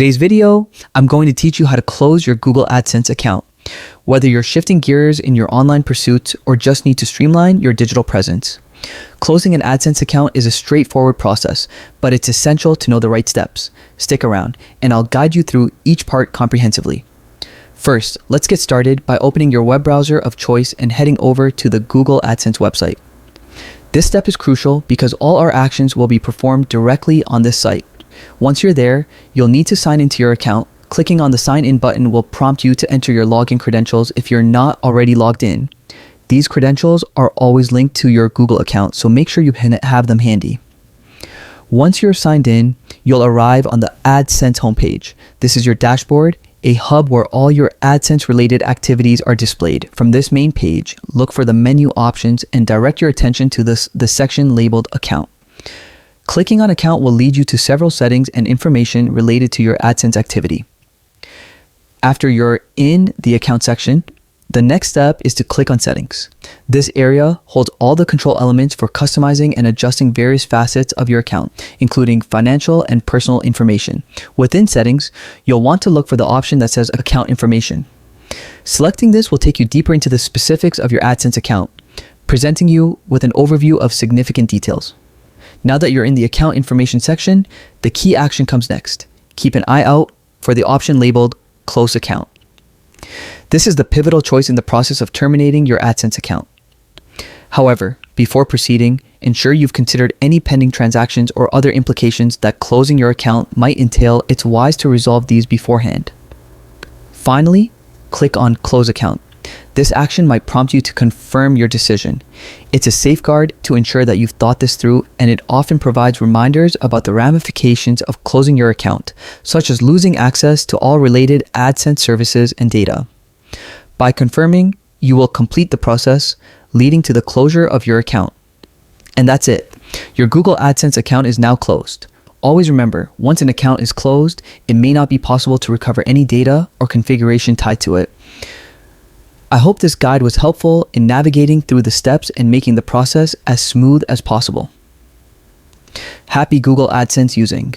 today's video, I'm going to teach you how to close your Google AdSense account. Whether you're shifting gears in your online pursuits or just need to streamline your digital presence. Closing an AdSense account is a straightforward process, but it's essential to know the right steps. Stick around, and I'll guide you through each part comprehensively. First, let's get started by opening your web browser of choice and heading over to the Google AdSense website. This step is crucial because all our actions will be performed directly on this site. Once you're there, you'll need to sign into your account. Clicking on the sign in button will prompt you to enter your login credentials if you're not already logged in. These credentials are always linked to your Google account, so make sure you have them handy. Once you're signed in, you'll arrive on the AdSense homepage. This is your dashboard, a hub where all your AdSense related activities are displayed. From this main page, look for the menu options and direct your attention to the section labeled Account. Clicking on Account will lead you to several settings and information related to your AdSense activity. After you're in the account section, the next step is to click on Settings. This area holds all the control elements for customizing and adjusting various facets of your account, including financial and personal information. Within Settings, you'll want to look for the option that says Account Information. Selecting this will take you deeper into the specifics of your AdSense account, presenting you with an overview of significant details. Now that you're in the Account Information section, the key action comes next. Keep an eye out for the option labeled Close Account. This is the pivotal choice in the process of terminating your AdSense account. However, before proceeding, ensure you've considered any pending transactions or other implications that closing your account might entail. It's wise to resolve these beforehand. Finally, click on Close Account. This action might prompt you to confirm your decision. It's a safeguard to ensure that you've thought this through, and it often provides reminders about the ramifications of closing your account, such as losing access to all related AdSense services and data. By confirming, you will complete the process, leading to the closure of your account. And that's it. Your Google AdSense account is now closed. Always remember, once an account is closed, it may not be possible to recover any data or configuration tied to it. I hope this guide was helpful in navigating through the steps and making the process as smooth as possible. Happy Google AdSense using!